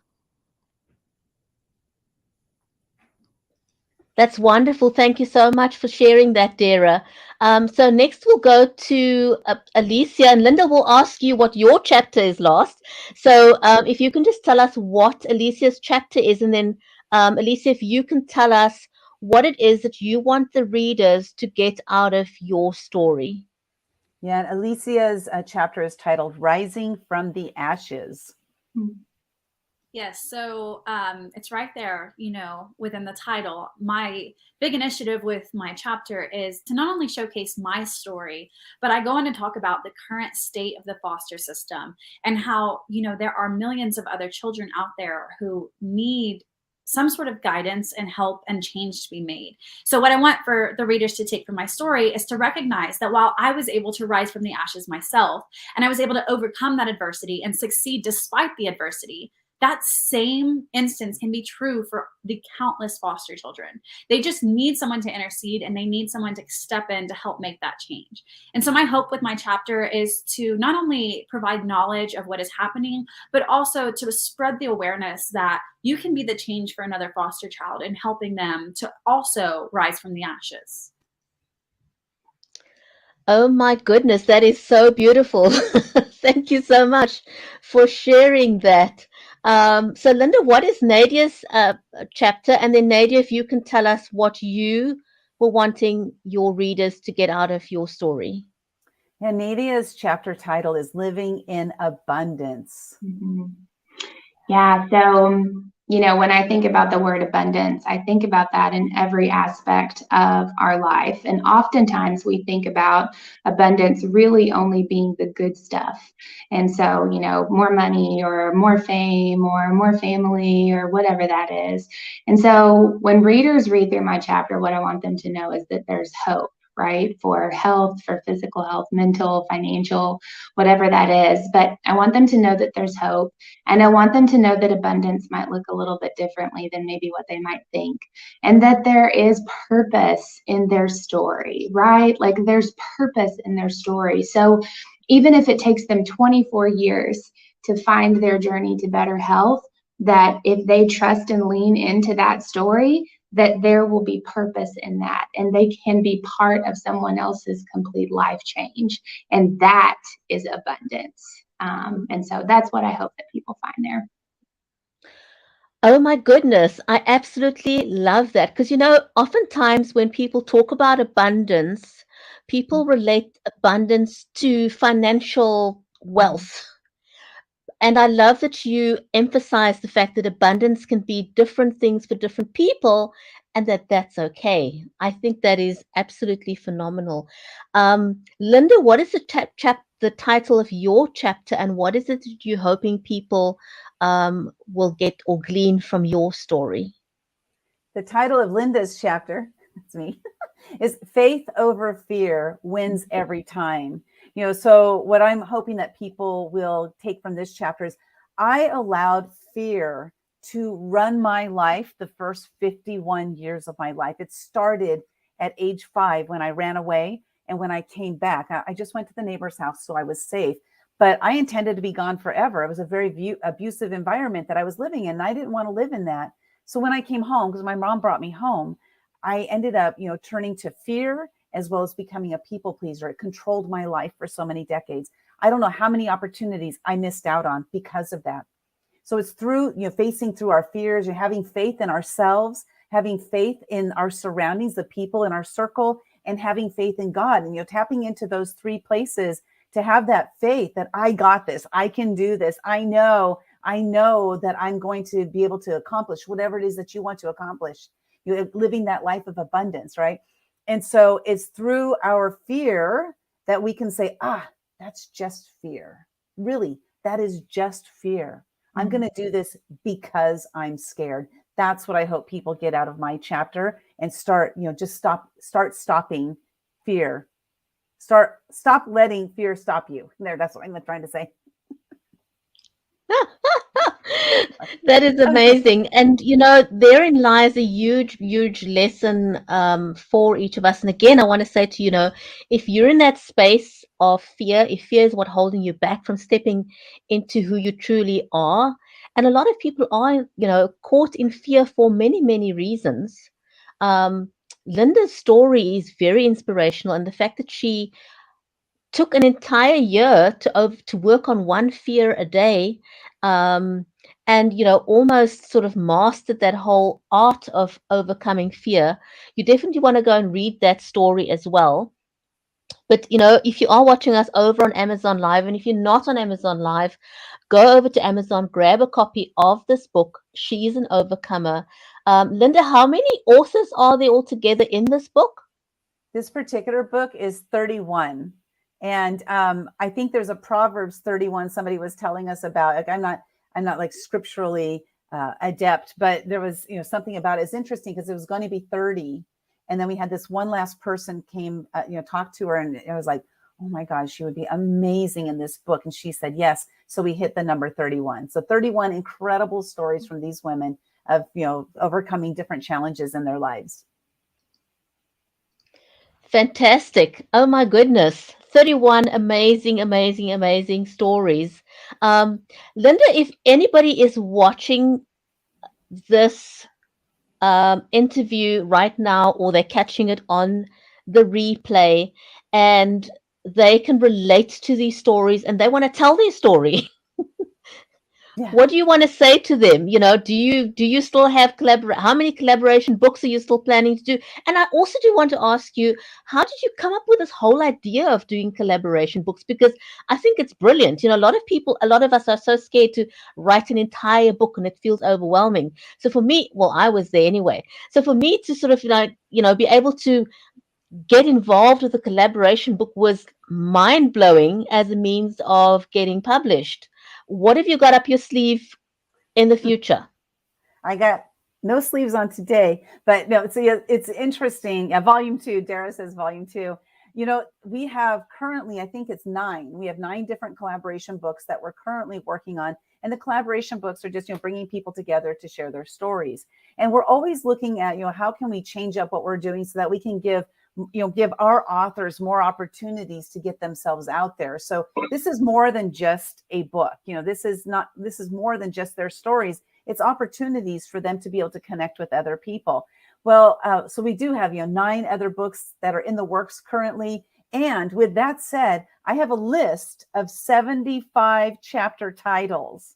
That's wonderful. Thank you so much for sharing that, Dara. So next we'll go to Alicia, and Lynda will ask you what your chapter is last. So if you can just tell us what Alicia's chapter is, and then Alicia, if you can tell us what it is that you want the readers to get out of your story.
Yeah, and Alicia's chapter is titled Rising from the Ashes.
Yes, so it's right there, within the title. My big initiative with my chapter is to not only showcase my story, but I go on to talk about the current state of the foster system, and how, there are millions of other children out there who need some sort of guidance and help and change to be made. So what I want for the readers to take from my story is to recognize that while I was able to rise from the ashes myself, and I was able to overcome that adversity and succeed despite the adversity, that same instance can be true for the countless foster children. They just need someone to intercede, and they need someone to step in to help make that change. And so my hope with my chapter is to not only provide knowledge of what is happening, but also to spread the awareness that you can be the change for another foster child, and helping them to also rise from the ashes.
Oh my goodness, that is so beautiful. Thank you so much for sharing that. So Lynda, what is Nadia's chapter? And then Nadia, if you can tell us what you were wanting your readers to get out of your story.
Yeah, Nadia's chapter title is Living in Abundance.
Mm-hmm. Yeah, so when I think about the word abundance, I think about that in every aspect of our life. And oftentimes we think about abundance really only being the good stuff. And so, more money or more fame or more family or whatever that is. And so when readers read through my chapter, what I want them to know is that there's hope, right? For health, for physical health, mental, financial, whatever that is. But I want them to know that there's hope. And I want them to know that abundance might look a little bit differently than maybe what they might think. And that there is purpose in their story, right? Like there's purpose in their story. So even if it takes them 24 years to find their journey to better health, that if they trust and lean into that story, that there will be purpose in that, and they can be part of someone else's complete life change. And that is abundance. And so that's what I hope that people find there.
Oh my goodness, I absolutely love that. Because, oftentimes when people talk about abundance, people relate abundance to financial wealth. And I love that you emphasize the fact that abundance can be different things for different people, and that that's okay. I think that is absolutely phenomenal. Lynda, what is the title of your chapter, and what is it that you're hoping people will get or glean from your story?
The title of Lynda's chapter, that's me, is Faith Over Fear Wins Every Time. So what I'm hoping that people will take from this chapter is I allowed fear to run my life the first 51 years of my life. It started at age 5 when I ran away. And when I came back, I just went to the neighbor's house, so I was safe. But I intended to be gone forever. It was a very abusive environment that I was living in. And I didn't want to live in that. So when I came home, because my mom brought me home, I ended up, turning to fear as well as becoming a people pleaser. It controlled my life for so many decades. I don't know how many opportunities I missed out on because of that. So it's through, facing through our fears and having faith in ourselves, having faith in our surroundings, the people in our circle, and having faith in God. And, tapping into those 3 places to have that faith that I got this, I can do this. I know that I'm going to be able to accomplish whatever it is that you want to accomplish. You're living that life of abundance, right? And so it's through our fear that we can say, that's just fear. Really, that is just fear. I'm going to do this because I'm scared. That's what I hope people get out of my chapter, and start, just start stopping fear. Stop letting fear stop you. There, that's what I'm trying to say.
That is amazing. And, therein lies a huge, huge lesson for each of us. And again, I want to say to you, if you're in that space of fear, if fear is what holding you back from stepping into who you truly are, and a lot of people are, caught in fear for many, many reasons. Lynda's story is very inspirational, and the fact that she took an entire year to work on one fear a day, and almost sort of mastered that whole art of overcoming fear. You definitely want to go and read that story as well. But if you are watching us over on Amazon Live, and if you're not on Amazon Live, go over to Amazon, grab a copy of this book, She's an Overcomer. Lynda, how many authors are there altogether in this book?
This particular book is 31. And I think there's a Proverbs 31 somebody was telling us about. Like, I'm not like scripturally adept, but there was something about it. It's interesting because it was going to be 30, and then we had this one last person came talk to her, and it was like, oh my gosh, she would be amazing in this book, and she said yes. So we hit the number 31. So 31 incredible stories from these women of overcoming different challenges in their lives.
Fantastic. Oh my goodness. 31 amazing, amazing, amazing stories. Lynda, if anybody is watching this interview right now, or they're catching it on the replay, and they can relate to these stories and they want to tell their story, what do you want to say to them? Do you still have how many collaboration books are you still planning to do? And I also do want to ask you, how did you come up with this whole idea of doing collaboration books? Because I think it's brilliant. A lot of us are so scared to write an entire book, and it feels overwhelming. So for me, well, I was there anyway. So for me to sort of be able to get involved with a collaboration book was mind-blowing as a means of getting published. What have you got up your sleeve in the future?
I got no sleeves on today, but no, it's interesting. Volume 2, Dara says volume 2. We have currently, I think it's 9. We have 9 different collaboration books that we're currently working on. And the collaboration books are just, bringing people together to share their stories. And we're always looking at, how can we change up what we're doing so that we can give our authors more opportunities to get themselves out there. So this is more than just a book. This is more than just their stories. It's opportunities for them to be able to connect with other people. Well, so we do have, 9 other books that are in the works currently. And with that said, I have a list of 75 chapter titles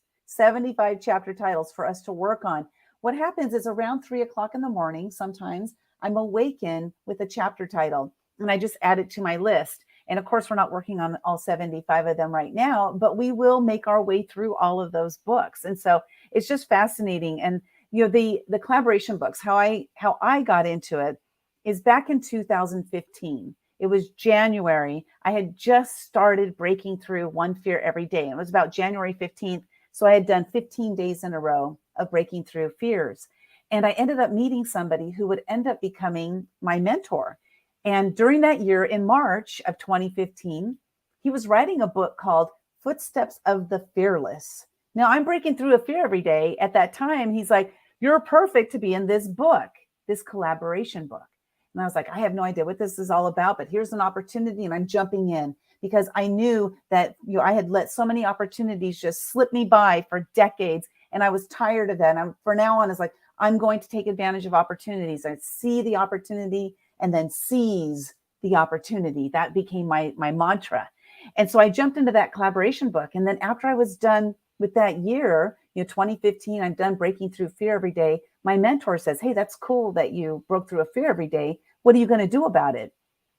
for us to work on. What happens is around 3:00 in the morning, sometimes I'm awakened with a chapter title, and I just add it to my list. And of course, we're not working on all 75 of them right now, but we will make our way through all of those books. And so it's just fascinating. And the collaboration books, how I got into it is back in 2015. It was January. I had just started breaking through One Fear Every Day. And it was about January 15th. So I had done 15 days in a row of breaking through fears. And I ended up meeting somebody who would end up becoming my mentor. And during that year, in March of 2015, he was writing a book called Footsteps of the Fearless. Now I'm breaking through a fear every day. At that time, he's like, you're perfect to be in this book, this collaboration book. And I was like, I have no idea what this is all about, but here's an opportunity and I'm jumping in because I knew that I had let so many opportunities just slip me by for decades. And I was tired of that. And for now on, it's like, I'm going to take advantage of opportunities. I see the opportunity and then seize the opportunity. That became my mantra. And so I jumped into that collaboration book. And then after I was done with that year, 2015, I'm done breaking through fear every day. My mentor says, hey, that's cool that you broke through a fear every day. What are you going to do about it?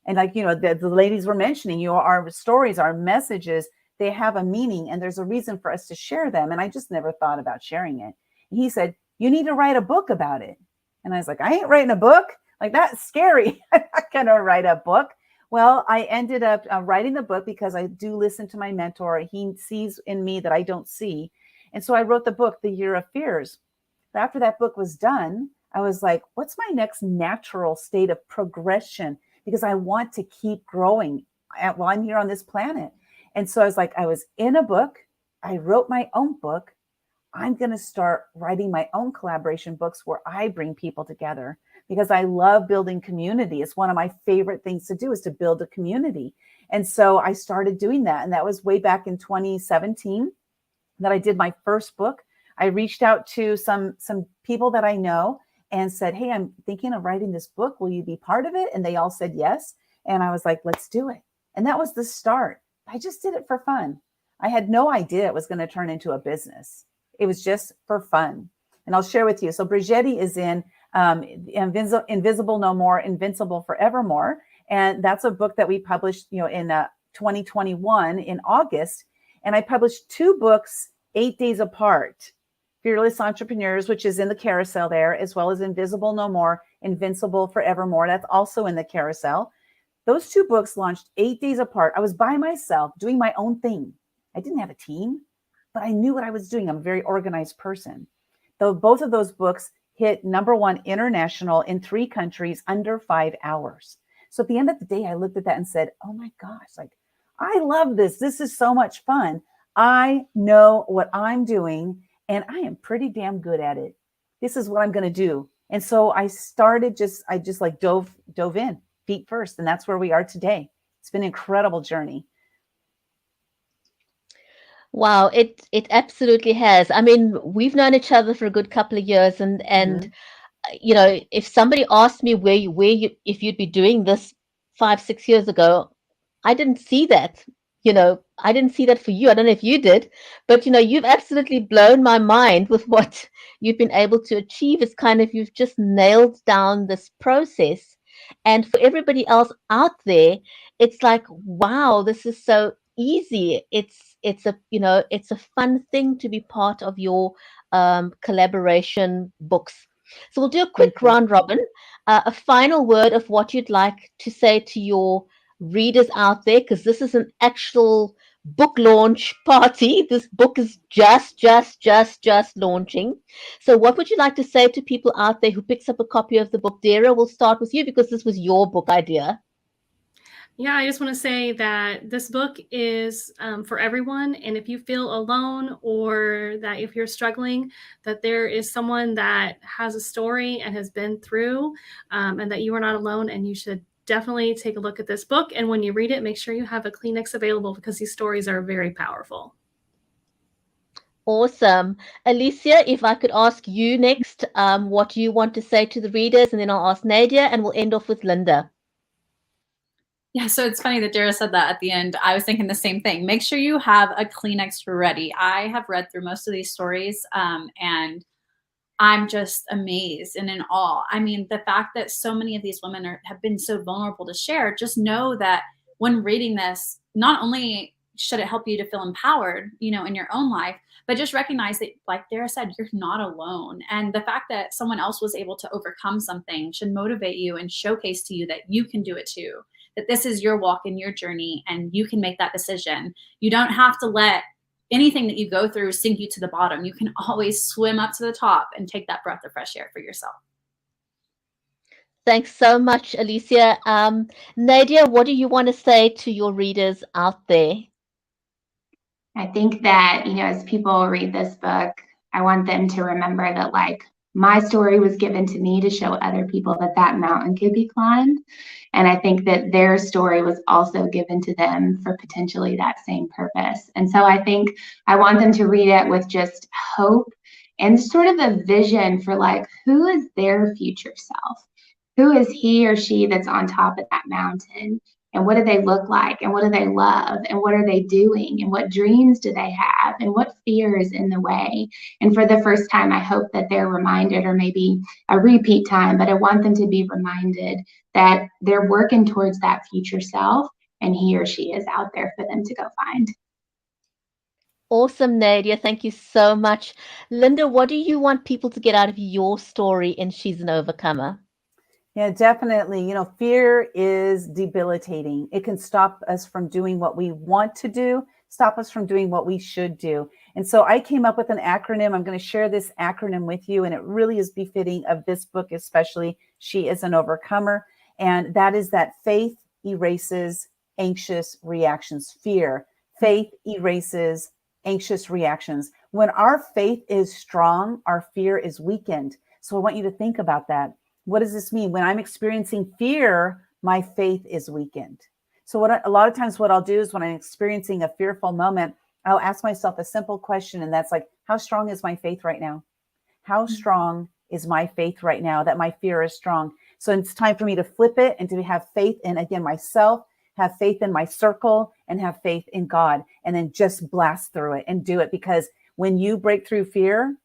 And like, the ladies were mentioning, our stories, our messages, they have a meaning and there's a reason for us to share them. And I just never thought about sharing it. And he said, you need to write a book about it. And I was like, I ain't writing a book. Like, that's scary. I'm not going to write a book. Well, I ended up writing the book because I do listen to my mentor. He sees in me that I don't see. And so I wrote the book, The Year of Fears. But after that book was done, I was like, what's my next natural state of progression? Because I want to keep growing while I'm here on this planet. And so I was like, I was in a book. I wrote my own book. I'm going to start writing my own collaboration books where I bring people together because I love building community. It's one of my favorite things to do is to build a community. And so I started doing that. And that was way back in 2017 that I did my first book. I reached out to some people that I know and said, hey, I'm thinking of writing this book. Will you be part of it? And they all said yes. And I was like, let's do it. And that was the start. I just did it for fun. I had no idea it was going to turn into a business. It was just for fun. And I'll share with you. So Brigetti is in Invisible No More, Invincible Forevermore. And that's a book that we published, in 2021 in August. And I published 2 books 8 days apart. Fearless Entrepreneurs, which is in the carousel there, as well as Invisible No More, Invincible Forevermore. That's also in the carousel. Those 2 books launched 8 days apart. I was by myself doing my own thing. I didn't have a team, but I knew what I was doing. I'm a very organized person. Though both of those books hit #1 international in 3 countries under 5 hours. So at the end of the day, I looked at that and said, oh my gosh, like, I love this. This is so much fun. I know what I'm doing and I am pretty damn good at it. This is what I'm going to do. And so I just like dove in feet first. And that's where we are today. It's been an incredible journey.
Wow, it absolutely has. I mean, we've known each other for a good couple of years, and if somebody asked me if you'd be doing this 5-6 years ago, I didn't see that. I didn't see that for you. I don't know if you did, but you've absolutely blown my mind with what you've been able to achieve. It's kind of, you've just nailed down this process. And for everybody else out there, it's like, wow, this is so easy. It's a fun thing to be part of your collaboration books. So we'll do a quick round robin, a final word of what you'd like to say to your readers out there, because this is an actual book launch party. This book is just launching. So what would you like to say to people out there who picks up a copy of the book? Dara, we'll start with you because this was your book idea.
Yeah, I just want to say that this book is for everyone. And if you feel alone, or that if you're struggling, that there is someone that has a story and has been through, and that you are not alone, and you should definitely take a look at this book. And when you read it, make sure you have a Kleenex available because these stories are very powerful.
Awesome. Alicia, if I could ask you next, what you want to say to the readers, and then I'll ask Nadia, and we'll end off with Lynda.
Yeah, so it's funny that Dara said that at the end. I was thinking the same thing. Make sure you have a Kleenex ready. I have read through most of these stories, and I'm just amazed and in awe. I mean, the fact that so many of these women have been so vulnerable to share, just know that when reading this, not only should it help you to feel empowered, you know, in your own life? But just recognize that, like Dara said, you're not alone. And the fact that someone else was able to overcome something should motivate you and showcase to you that you can do it too, that this is your walk and your journey, and you can make that decision. You don't have to let anything that you go through sink you to the bottom. You can always swim up to the top and take that breath of fresh air for yourself.
Thanks so much, Alicia. Nadia, what do you want to say to your readers out there?
I think that, you know, as people read this book, I want them to remember that, like, my story was given to me to show other people that that mountain could be climbed. And I think that their story was also given to them for potentially that same purpose. And so I think I want them to read it with just hope and sort of a vision for, like, who is their future self? Who is he or she that's on top of that mountain? And what do they look like? And what do they love? And what are they doing? And what dreams do they have? And what fear is in the way? And for the first time, I hope that they're reminded, or maybe a repeat time, but I want them to be reminded that they're working towards that future self, and he or she is out there for them to go find.
Awesome, Nadia. Thank you so much. Lynda, what do you want people to get out of your story in She's an Overcomer?
Yeah, definitely. You know, fear is debilitating. It can stop us from doing what we want to do, stop us from doing what we should do. And so I came up with an acronym. I'm going to share this acronym with you, and it really is befitting of this book, especially She is an Overcomer. And that is that faith erases anxious reactions. Fear. Faith erases anxious reactions. When our faith is strong, our fear is weakened. So I want you to think about that. What does this mean? When I'm experiencing fear, my faith is weakened. So a lot of times what I'll do is when I'm experiencing a fearful moment, I'll ask myself a simple question. And that's like, how strong is my faith right now? How strong is my faith right now that my fear is strong? So it's time for me to flip it and to have faith in, again, myself, have faith in my circle, and have faith in God, and then just blast through it and do it. Because when you break through fear,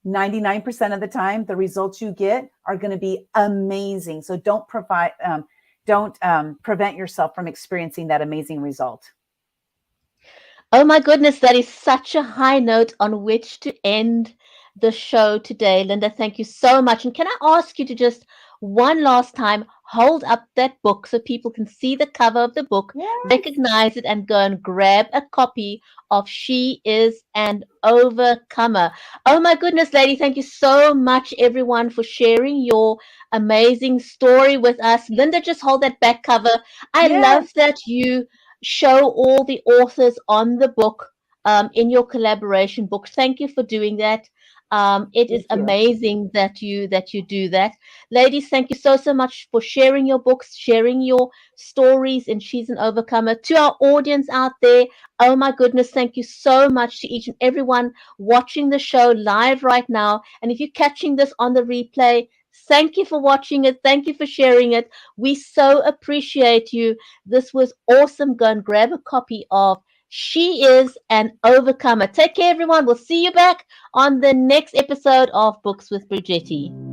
99% of the time, the results you get are going to be amazing. So don't prevent yourself from experiencing that amazing result.
Oh my goodness, that is such a high note on which to end the show today. Lynda, thank you so much. And can I ask you to just one last time hold up that book so people can see the cover of the book, recognize it, and go and grab a copy of She is an Overcomer. Oh my goodness, lady, thank you so much, everyone, for sharing your amazing story with us. Lynda, just hold that back cover. I love that you show all the authors on the book in your collaboration book. Thank you for doing that. It is amazing that you do that. Ladies, thank you so much for sharing your books, sharing your stories, and She's an Overcomer. To our audience out there, oh my goodness, thank you so much to each and everyone watching the show live right now. And if you're catching this on the replay, thank you for watching it. Thank you for sharing it. We so appreciate you. This was awesome. Go and grab a copy of She is an Overcomer. Take care, everyone. We'll see you back on the next episode of Books with Bridgetti.